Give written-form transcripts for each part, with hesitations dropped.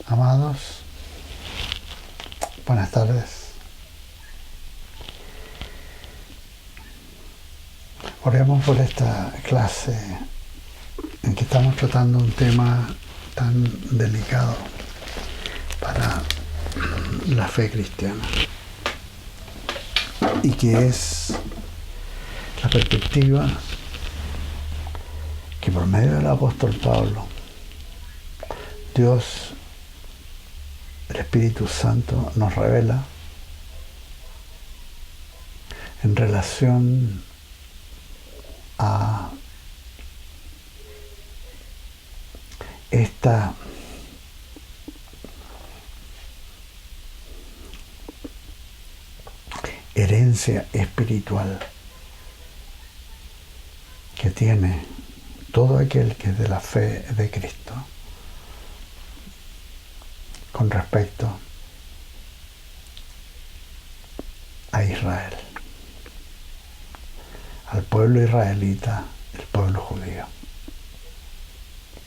Amados, buenas tardes. Oremos por esta clase en que estamos tratando un tema tan delicado para la fe cristiana y que es la perspectiva que por medio del apóstol Pablo Dios, el Espíritu Santo, nos revela en relación a esta herencia espiritual que tiene todo aquel que es de la fe de Cristo con respecto a Israel, al pueblo israelita, el pueblo judío,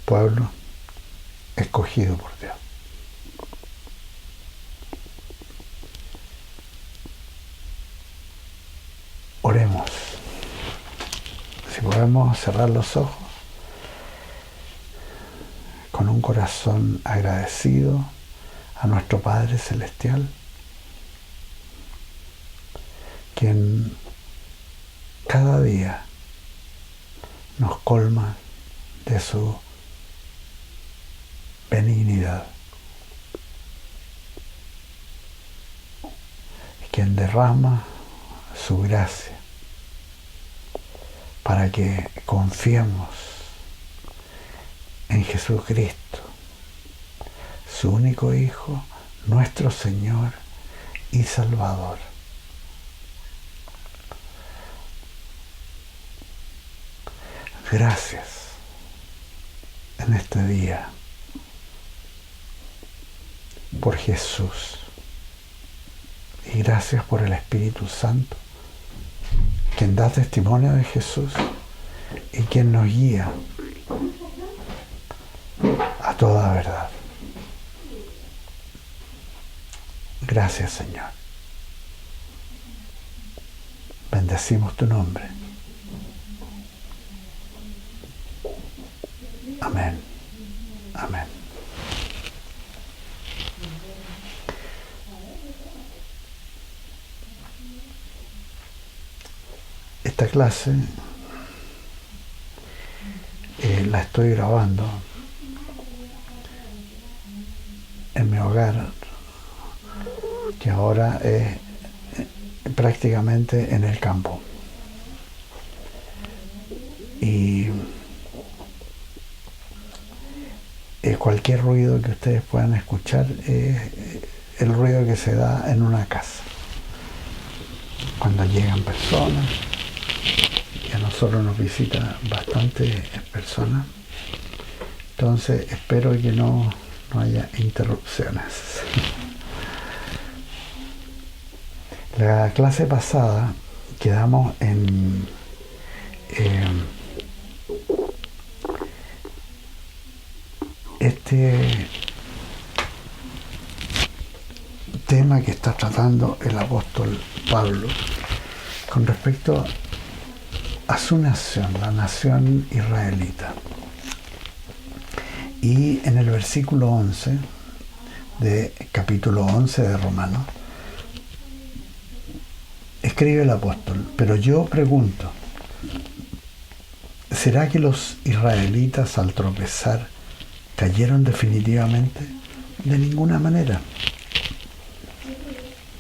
pueblo escogido por Dios. Oremos. Si podemos cerrar los ojos con un corazón agradecido a nuestro Padre Celestial, quien cada día nos colma de su benignidad, y quien derrama su gracia para que confiemos en Jesucristo, su único Hijo, nuestro Señor y Salvador. Gracias en este día por Jesús y gracias por el Espíritu Santo, quien da testimonio de Jesús y quien nos guía a toda verdad. Gracias, Señor. Bendecimos tu nombre. Amén. Amén. Esta clase la estoy grabando en mi hogar, que ahora es prácticamente en el campo. Y cualquier ruido que ustedes puedan escuchar es el ruido que se da en una casa cuando llegan personas, y a nosotros nos visitan bastantes personas. Entonces espero que no haya interrupciones. La clase pasada quedamos en este tema que está tratando el apóstol Pablo con respecto a su nación, la nación israelita. Y en el versículo 11 de capítulo 11 de Romanos escribe el apóstol: pero yo pregunto, ¿será que los israelitas al tropezar cayeron definitivamente? De ninguna manera.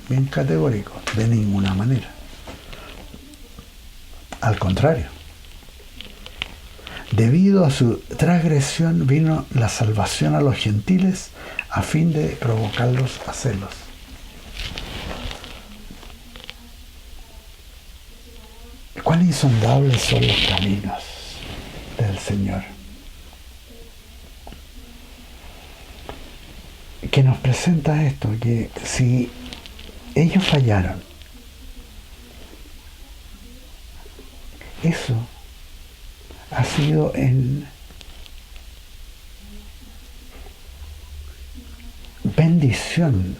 Bien categórico, de ninguna manera. Al contrario, debido a su transgresión vino la salvación a los gentiles a fin de provocarlos a celos. Cuán insondables son los caminos del Señor, que nos presenta esto, que si ellos fallaron, eso ha sido en bendición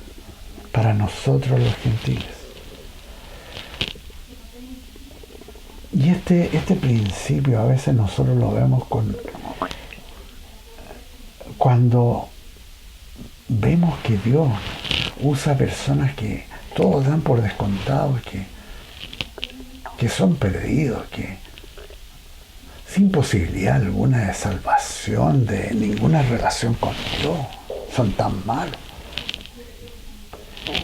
para nosotros los gentiles. Y este principio a veces nosotros lo vemos cuando vemos que Dios usa personas que todos dan por descontado, que son perdidos, que sin posibilidad alguna de salvación, de ninguna relación con Dios, son tan malos.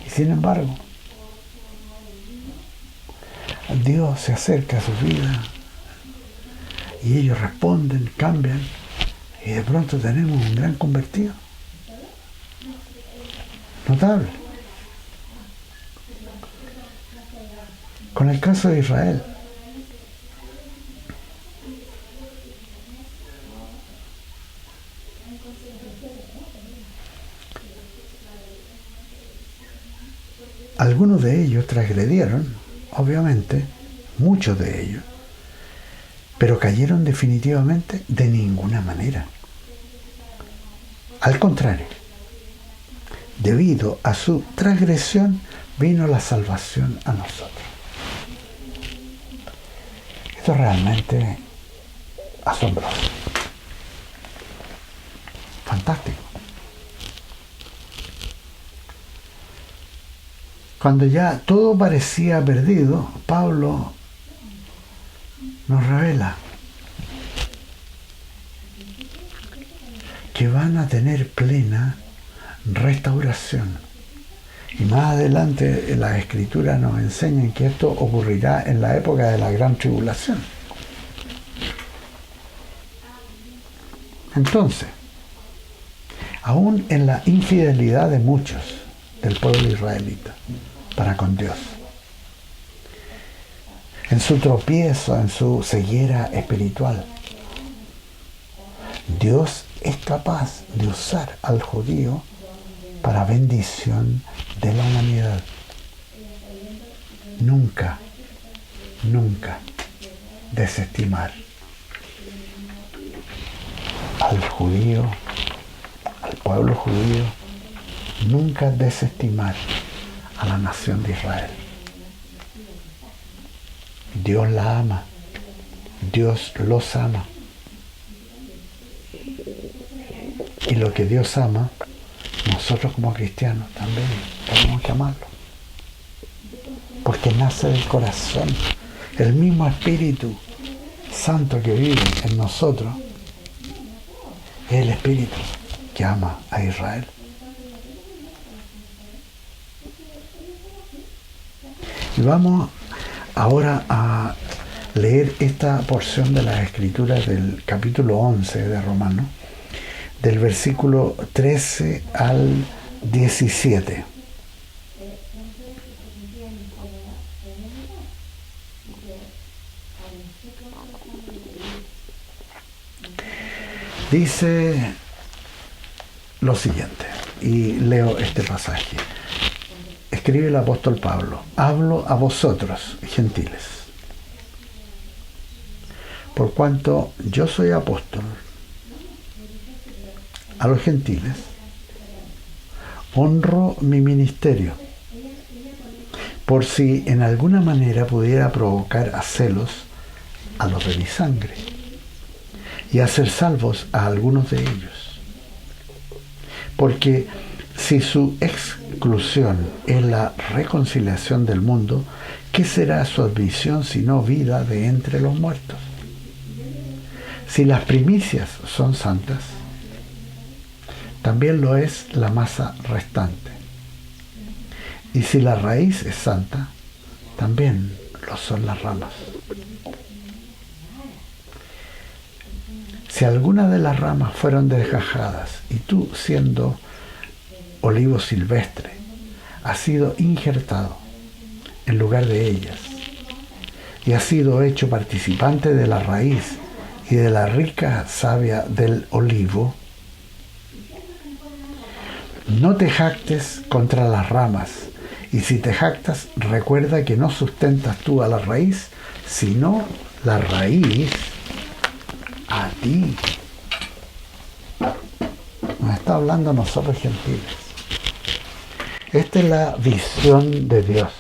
Y sin embargo, Dios se acerca a su vida y ellos responden, cambian, y de pronto tenemos un gran convertido. Notable. Con el caso de Israel, algunos de ellos transgredieron, obviamente, muchos de ellos, pero cayeron definitivamente de ninguna manera. Al contrario, debido a su transgresión vino la salvación a nosotros. Esto es realmente asombroso, fantástico. Cuando ya todo parecía perdido, Pablo nos revela que van a tener plena restauración. Y más adelante las Escrituras nos enseñan que esto ocurrirá en la época de la gran tribulación. Entonces, aún en la infidelidad de muchos del pueblo israelita para con Dios, en su tropiezo, en su ceguera espiritual, Dios es capaz de usar al judío para bendición de la humanidad. Nunca, nunca desestimar al judío, al pueblo judío, nunca desestimar a la nación de Israel. Dios la ama, Dios los ama. Y lo que Dios ama, nosotros como cristianos también tenemos que amarlo. Porque nace del corazón. El mismo Espíritu Santo que vive en nosotros es el Espíritu que ama a Israel. Y vamos ahora a leer esta porción de las Escrituras del capítulo 11 de Romanos, del versículo 13 al 17. Dice lo siguiente, y leo este pasaje. Escribe el apóstol Pablo: hablo a vosotros, gentiles, por cuanto yo soy apóstol a los gentiles, honro mi ministerio, por si en alguna manera pudiera provocar a celos a los de mi sangre y hacer salvos a algunos de ellos. Porque si su exclusión es la reconciliación del mundo, ¿qué será su admisión sino vida de entre los muertos? Si las primicias son santas, también lo es la masa restante. Y si la raíz es santa, también lo son las ramas. Si alguna de las ramas fueron desgajadas, y tú, siendo olivo silvestre, has sido injertado en lugar de ellas, y has sido hecho participante de la raíz y de la rica savia del olivo, no te jactes contra las ramas, y si te jactas, recuerda que no sustentas tú a la raíz, sino la raíz a ti. Nos está hablando a nosotros gentiles. Esta es la visión de Dios.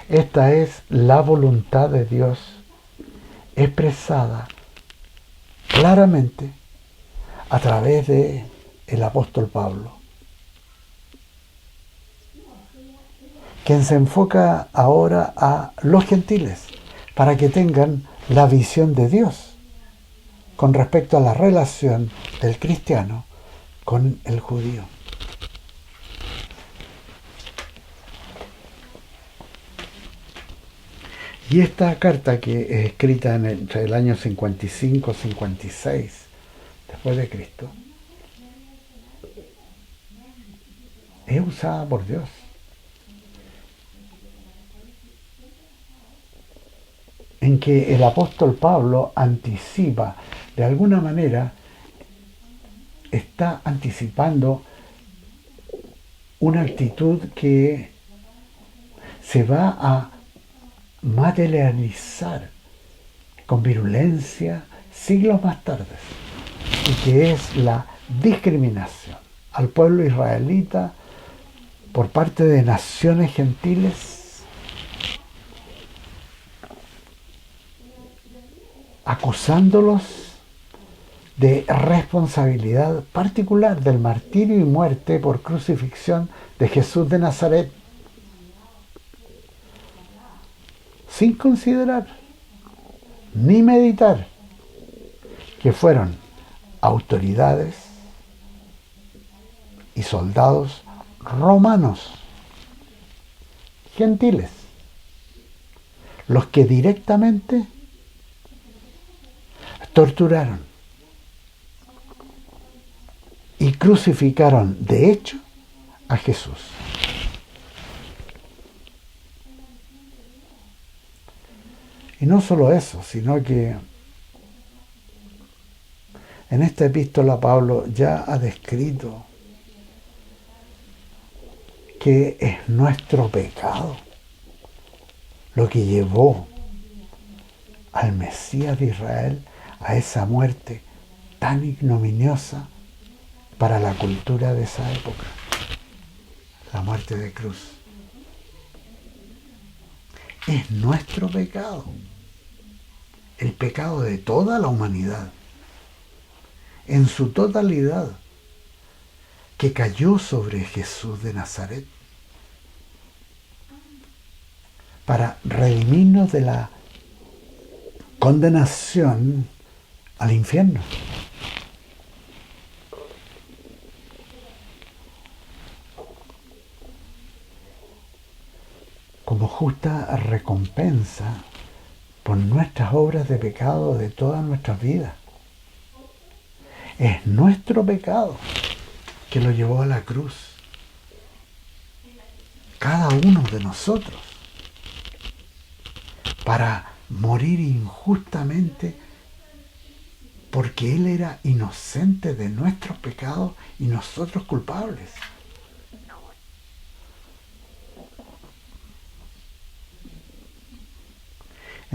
Esta es la voluntad de Dios expresada claramente a través de el apóstol Pablo, quien se enfoca ahora a los gentiles para que tengan la visión de Dios con respecto a la relación del cristiano con el judío. Y esta carta, que es escrita entre el año 55 y 56 después de Cristo, es usada por Dios. En que el apóstol Pablo anticipa, de alguna manera, está anticipando una actitud que se va a materializar con virulencia siglos más tarde, y que es la discriminación al pueblo israelita por parte de naciones gentiles, acusándolos de responsabilidad particular del martirio y muerte por crucifixión de Jesús de Nazaret, sin considerar ni meditar que fueron autoridades y soldados romanos, gentiles, los que directamente torturaron y crucificaron de hecho a Jesús. Y no solo eso, sino que en esta epístola Pablo ya ha descrito que es nuestro pecado lo que llevó al Mesías de Israel a esa muerte tan ignominiosa para la cultura de esa época, la muerte de cruz. Es nuestro pecado, el pecado de toda la humanidad, en su totalidad, que cayó sobre Jesús de Nazaret para redimirnos de la condenación al infierno. Como justa recompensa por nuestras obras de pecado de todas nuestras vidas. Es nuestro pecado que lo llevó a la cruz. Cada uno de nosotros. Para morir injustamente porque Él era inocente de nuestros pecados y nosotros culpables.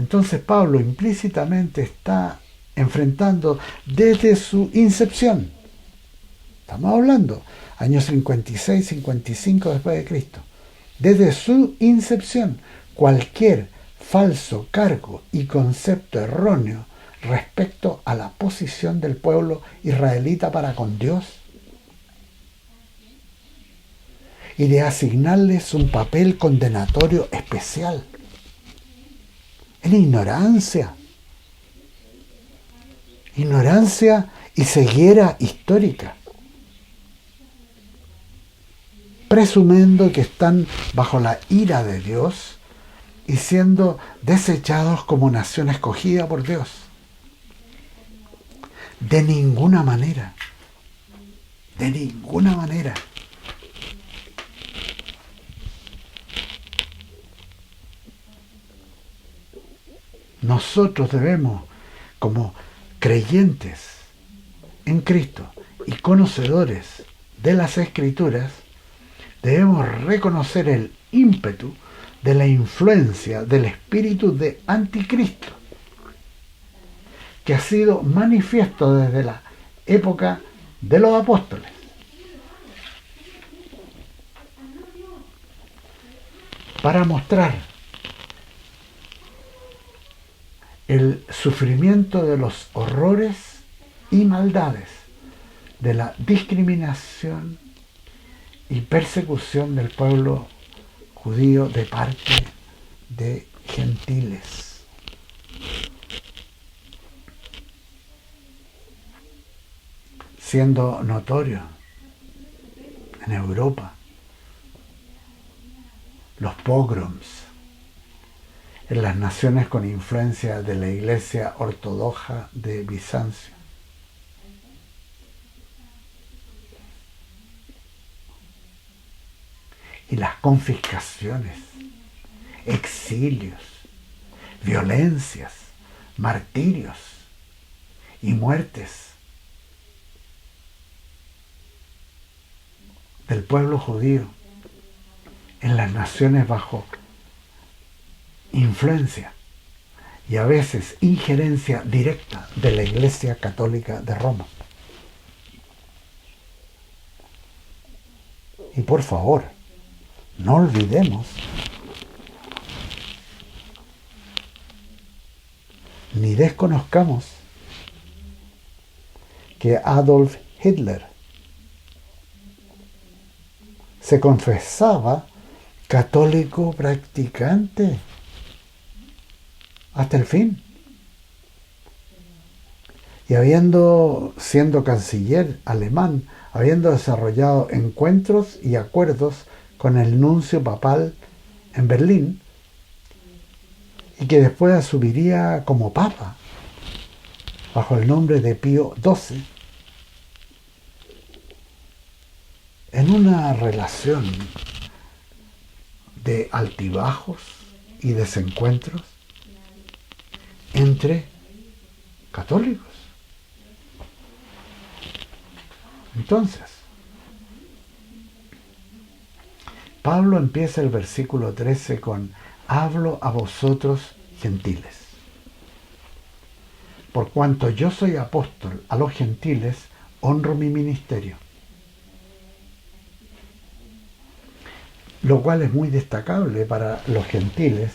Entonces Pablo implícitamente está enfrentando desde su incepción, estamos hablando años 56, 55 después de Cristo, desde su incepción, cualquier falso cargo y concepto erróneo respecto a la posición del pueblo israelita para con Dios y de asignarles un papel condenatorio especial. En ignorancia y ceguera histórica, presumiendo que están bajo la ira de Dios y siendo desechados como nación escogida por Dios. De ninguna manera. De ninguna manera. Nosotros debemos, como creyentes en Cristo y conocedores de las Escrituras, debemos reconocer el ímpetu de la influencia del espíritu de anticristo, que ha sido manifiesto desde la época de los apóstoles para mostrar el sufrimiento de los horrores y maldades de la discriminación y persecución del pueblo judío de parte de gentiles. Siendo notorio en Europa los pogroms en las naciones con influencia de la Iglesia Ortodoxa de Bizancio. Y las confiscaciones, exilios, violencias, martirios y muertes del pueblo judío en las naciones bajo influencia y a veces injerencia directa de la Iglesia Católica de Roma. Y por favor, no olvidemos ni desconozcamos que Adolf Hitler se confesaba católico practicante hasta el fin. Y siendo canciller alemán, habiendo desarrollado encuentros y acuerdos con el nuncio papal en Berlín, y que después asumiría como papa bajo el nombre de Pío XII, en una relación de altibajos y desencuentros entre católicos. Entonces, Pablo empieza el versículo 13 con: hablo a vosotros gentiles. Por cuanto yo soy apóstol a los gentiles, honro mi ministerio. Lo cual es muy destacable para los gentiles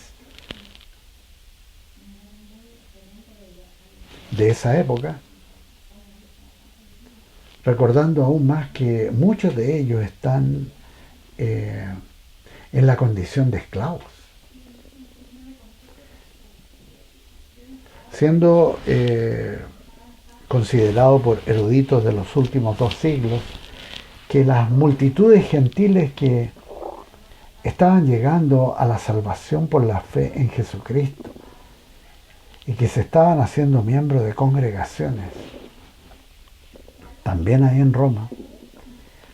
de esa época, recordando aún más que muchos de ellos están en la condición de esclavos, siendo considerado por eruditos de los últimos 2 siglos que las multitudes gentiles que estaban llegando a la salvación por la fe en Jesucristo y que se estaban haciendo miembros de congregaciones, también ahí en Roma,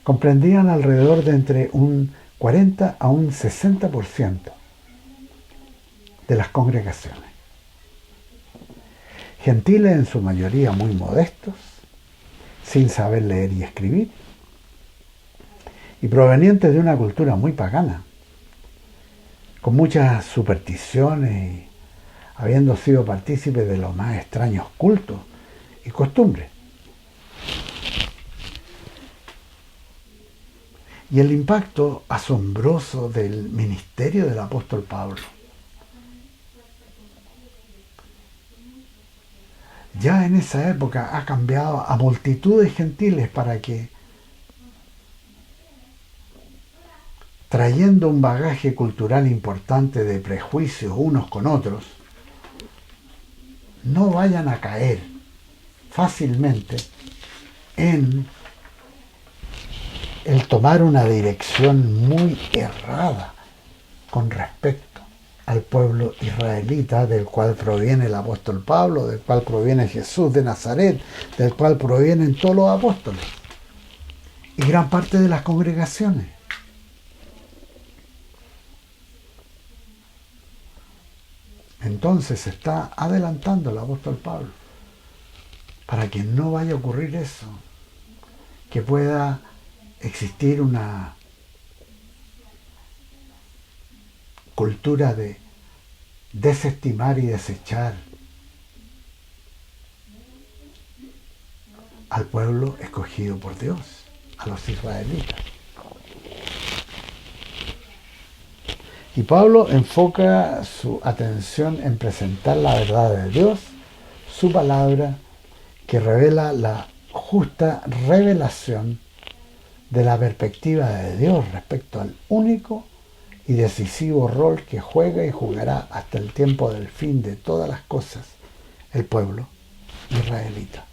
comprendían alrededor de entre un 40 a un 60% de las congregaciones. Gentiles en su mayoría muy modestos, sin saber leer y escribir, y provenientes de una cultura muy pagana, con muchas supersticiones y habiendo sido partícipes de los más extraños cultos y costumbres. Y el impacto asombroso del ministerio del apóstol Pablo. Ya en esa época ha cambiado a multitudes gentiles para que, trayendo un bagaje cultural importante de prejuicios unos con otros, no vayan a caer fácilmente en el tomar una dirección muy errada con respecto al pueblo israelita, del cual proviene el apóstol Pablo, del cual proviene Jesús de Nazaret, del cual provienen todos los apóstoles y gran parte de las congregaciones. Entonces se está adelantando el apóstol Pablo para que no vaya a ocurrir eso, que pueda existir una cultura de desestimar y desechar al pueblo escogido por Dios, a los israelitas. Y Pablo enfoca su atención en presentar la verdad de Dios, su palabra, que revela la justa revelación de la perspectiva de Dios respecto al único y decisivo rol que juega y jugará hasta el tiempo del fin de todas las cosas el pueblo israelita.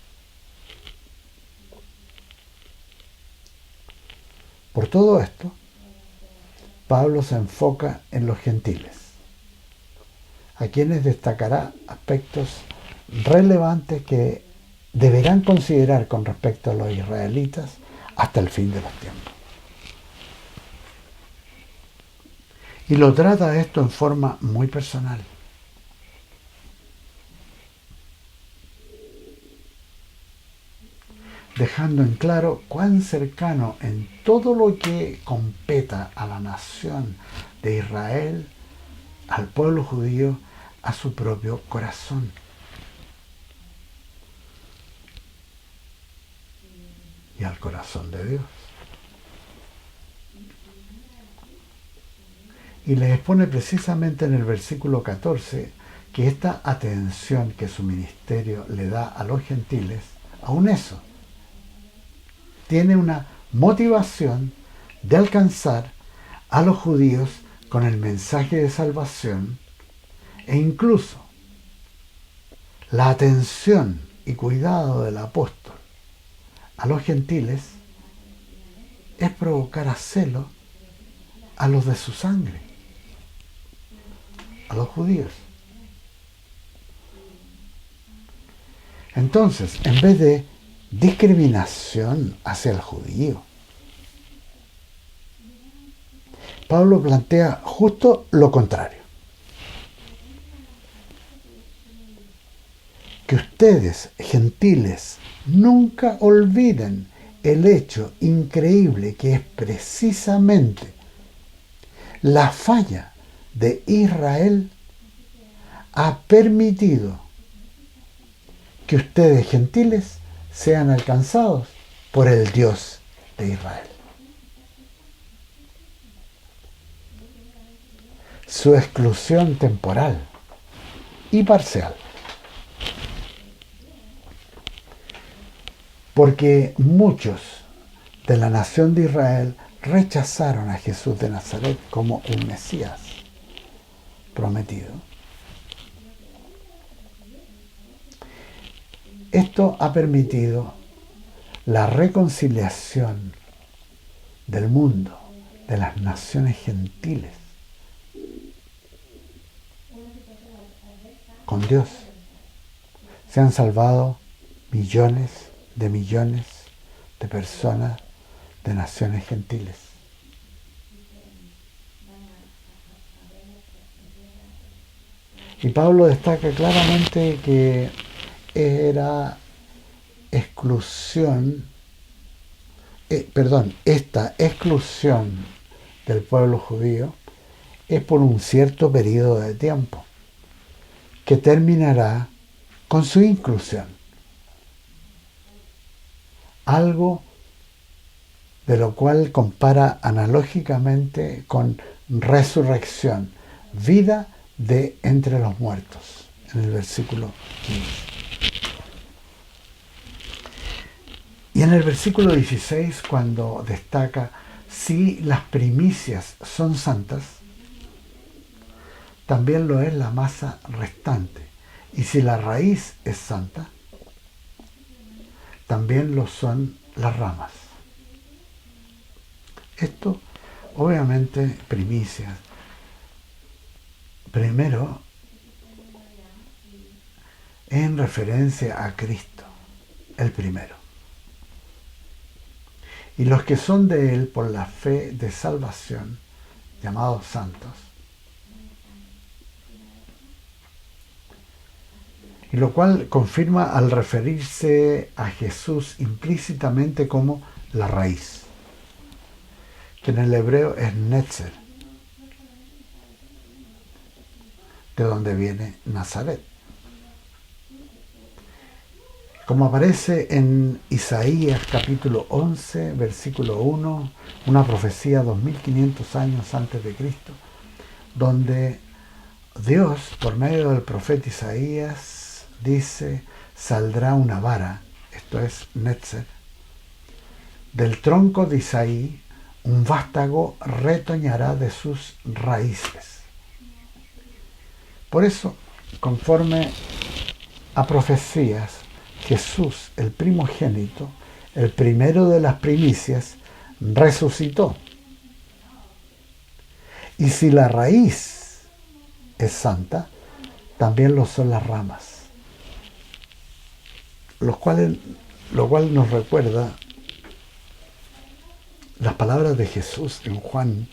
Por todo esto, Pablo se enfoca en los gentiles, a quienes destacará aspectos relevantes que deberán considerar con respecto a los israelitas hasta el fin de los tiempos. Y lo trata esto en forma muy personal. Dejando en claro cuán cercano en todo lo que competa a la nación de Israel, al pueblo judío, a su propio corazón. Y al corazón de Dios. Y les expone precisamente en el versículo 14 que esta atención que su ministerio le da a los gentiles, aún eso, tiene una motivación de alcanzar a los judíos con el mensaje de salvación, e incluso la atención y cuidado del apóstol a los gentiles es provocar a celo a los de su sangre, a los judíos. Entonces, en vez de discriminación hacia el judío, Pablo plantea justo lo contrario. Que ustedes, gentiles, nunca olviden el hecho increíble que es precisamente la falla de Israel ha permitido que ustedes, gentiles, sean alcanzados por el Dios de Israel. Su exclusión temporal y parcial. Porque muchos de la nación de Israel rechazaron a Jesús de Nazaret como el Mesías prometido. Esto ha permitido la reconciliación del mundo, de las naciones gentiles, con Dios. Se han salvado millones de personas de naciones gentiles. Y Pablo destaca claramente que esta exclusión del pueblo judío es por un cierto periodo de tiempo, que terminará con su inclusión. Algo de lo cual compara analógicamente con resurrección, vida de entre los muertos, en el versículo 15. Y en el versículo 16, cuando destaca, si las primicias son santas, también lo es la masa restante. Y si la raíz es santa, también lo son las ramas. Esto, obviamente, primicias. Primero, en referencia a Cristo, el primero. Y los que son de Él por la fe de salvación, llamados santos. Y lo cual confirma al referirse a Jesús implícitamente como la raíz, que en el hebreo es Netzer, de donde viene Nazaret. Como aparece en Isaías capítulo 11, versículo 1, una profecía 2500 años antes de Cristo, donde Dios, por medio del profeta Isaías, dice: saldrá una vara, esto es Netzer, del tronco de Isaí, un vástago retoñará de sus raíces. Por eso, conforme a profecías, Jesús, el primogénito, el primero de las primicias, resucitó. Y si la raíz es santa, también lo son las ramas. Lo cual nos recuerda las palabras de Jesús en Juan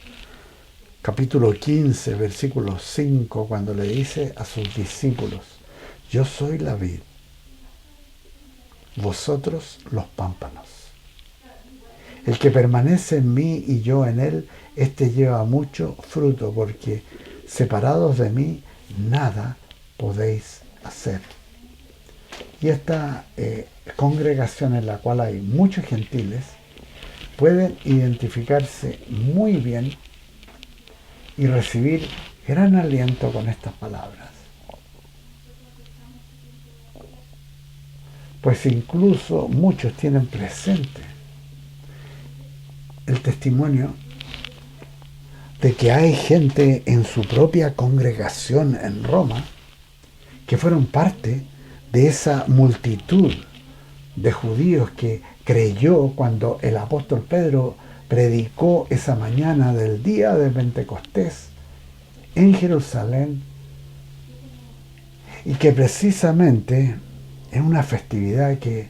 capítulo 15, versículo 5, cuando le dice a sus discípulos: yo soy la vid, vosotros los pámpanos. El que permanece en mí y yo en él, éste lleva mucho fruto, porque separados de mí nada podéis hacer. Y esta congregación, en la cual hay muchos gentiles, pueden identificarse muy bien y recibir gran aliento con estas palabras. Pues incluso muchos tienen presente el testimonio de que hay gente en su propia congregación en Roma que fueron parte de esa multitud de judíos que creyó cuando el apóstol Pedro predicó esa mañana del día de Pentecostés en Jerusalén, y que precisamente es una festividad que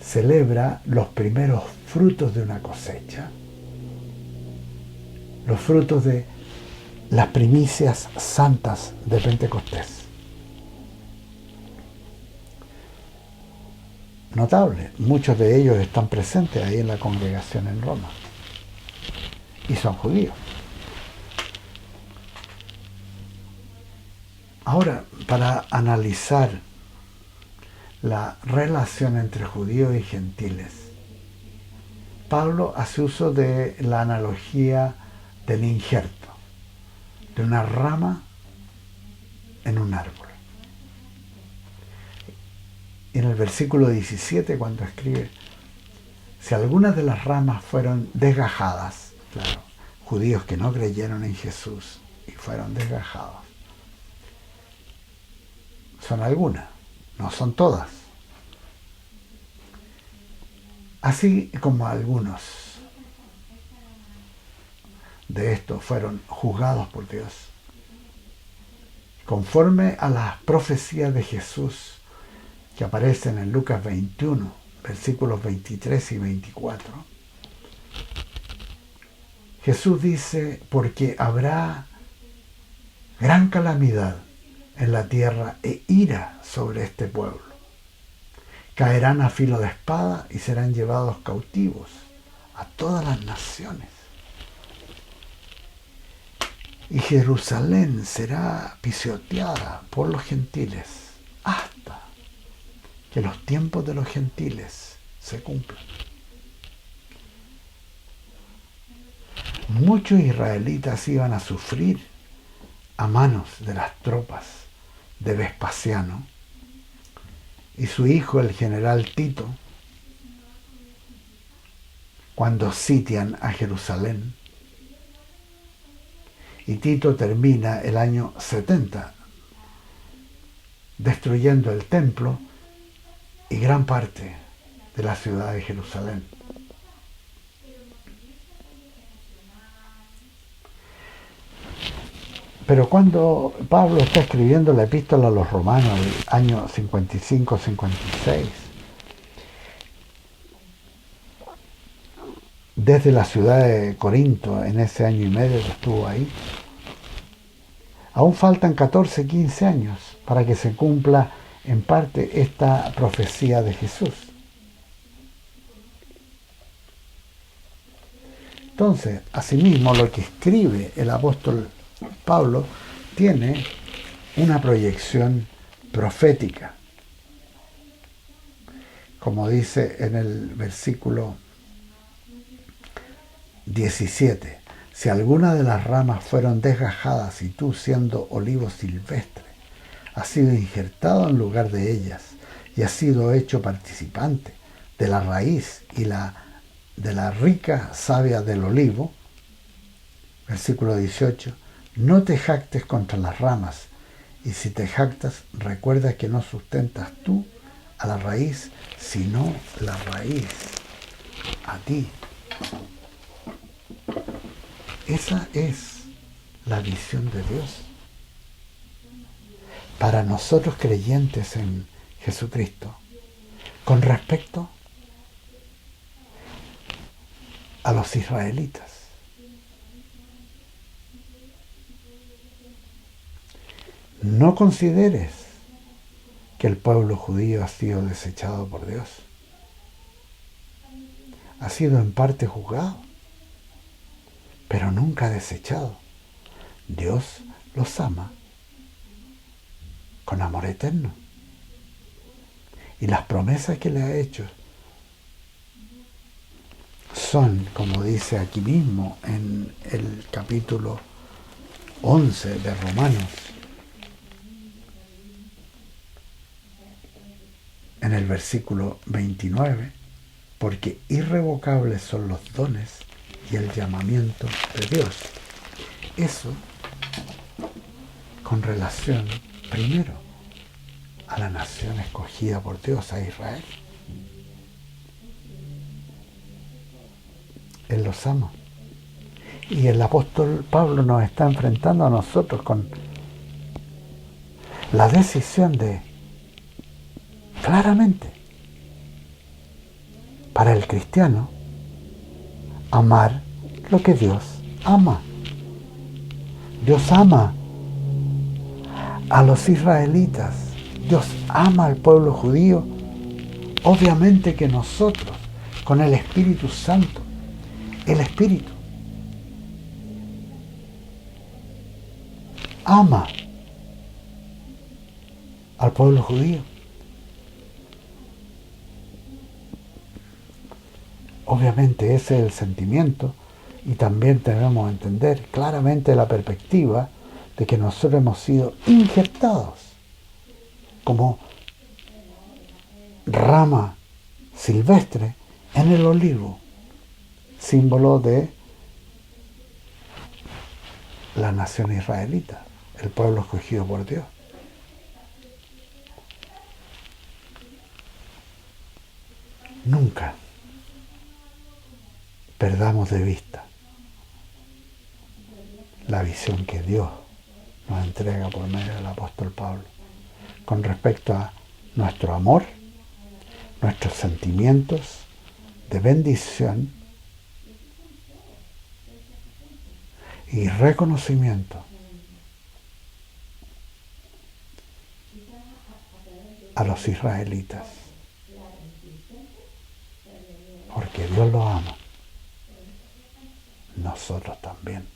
celebra los primeros frutos de una cosecha, los frutos de las primicias santas de Pentecostés. Notable, muchos de ellos están presentes ahí en la congregación en Roma y son judíos. Ahora, para analizar la relación entre judíos y gentiles, Pablo hace uso de la analogía del injerto, de una rama en un árbol. En el versículo 17, cuando escribe: si algunas de las ramas fueron desgajadas, claro, judíos que no creyeron en Jesús y fueron desgajados, son algunas, no son todas. Así como algunos de estos fueron juzgados por Dios, conforme a las profecías de Jesús que aparecen en Lucas 21, versículos 23 y 24. Jesús dice: porque habrá gran calamidad en la tierra e ira sobre este pueblo. Caerán a filo de espada y serán llevados cautivos a todas las naciones. Y Jerusalén será pisoteada por los gentiles hasta que los tiempos de los gentiles se cumplan. Muchos israelitas iban a sufrir a manos de las tropas de Vespasiano y su hijo, el general Tito, cuando sitian a Jerusalén. Y Tito termina el año 70 destruyendo el templo y gran parte de la ciudad de Jerusalén. Pero cuando Pablo está escribiendo la epístola a los romanos del año 55-56, desde la ciudad de Corinto, en ese año y medio que estuvo ahí, aún faltan 14-15 años para que se cumpla en parte esta profecía de Jesús. Entonces, asimismo, lo que escribe el apóstol Pablo tiene una proyección profética. Como dice en el versículo 17: Si alguna de las ramas fueron desgajadas y tú, siendo olivo silvestre, has sido injertado en lugar de ellas y has sido hecho participante de la raíz y de la rica savia del olivo, versículo 18, no te jactes contra las ramas, y si te jactas, recuerda que no sustentas tú a la raíz, sino la raíz a ti. Esa es la visión de Dios. Para nosotros creyentes en Jesucristo, con respecto a los israelitas. No consideres que el pueblo judío ha sido desechado por Dios. Ha sido en parte juzgado, pero nunca desechado. Dios los ama con amor eterno. Y las promesas que le ha hecho son, como dice aquí mismo en el capítulo 11 de Romanos, en el versículo 29, porque irrevocables son los dones y el llamamiento de Dios. Eso con relación, primero, a la nación escogida por Dios, a Israel. Él los ama. Y el apóstol Pablo nos está enfrentando a nosotros con la decisión de, claramente, para el cristiano, amar lo que Dios ama. Dios ama a los israelitas. Dios ama al pueblo judío. Obviamente que nosotros, con el Espíritu Santo, el Espíritu ama al pueblo judío. Obviamente ese es el sentimiento, y también debemos entender claramente la perspectiva de que nosotros hemos sido injertados como rama silvestre en el olivo, símbolo de la nación israelita, el pueblo escogido por Dios. Nunca perdamos de vista la visión que Dios nos entrega por medio del apóstol Pablo con respecto a nuestro amor, nuestros sentimientos de bendición y reconocimiento a los israelitas, porque Dios los ama, nosotros también.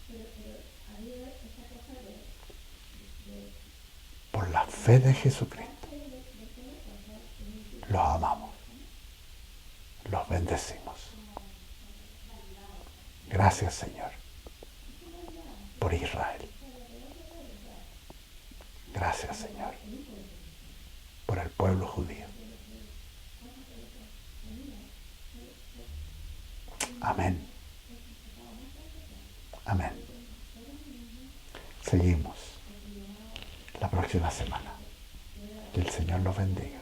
Por la fe de Jesucristo, los amamos, los bendecimos. Gracias, Señor, por Israel. Gracias, Señor, por el pueblo judío. Amén. Amén. Seguimos la próxima semana. Que el Señor los bendiga.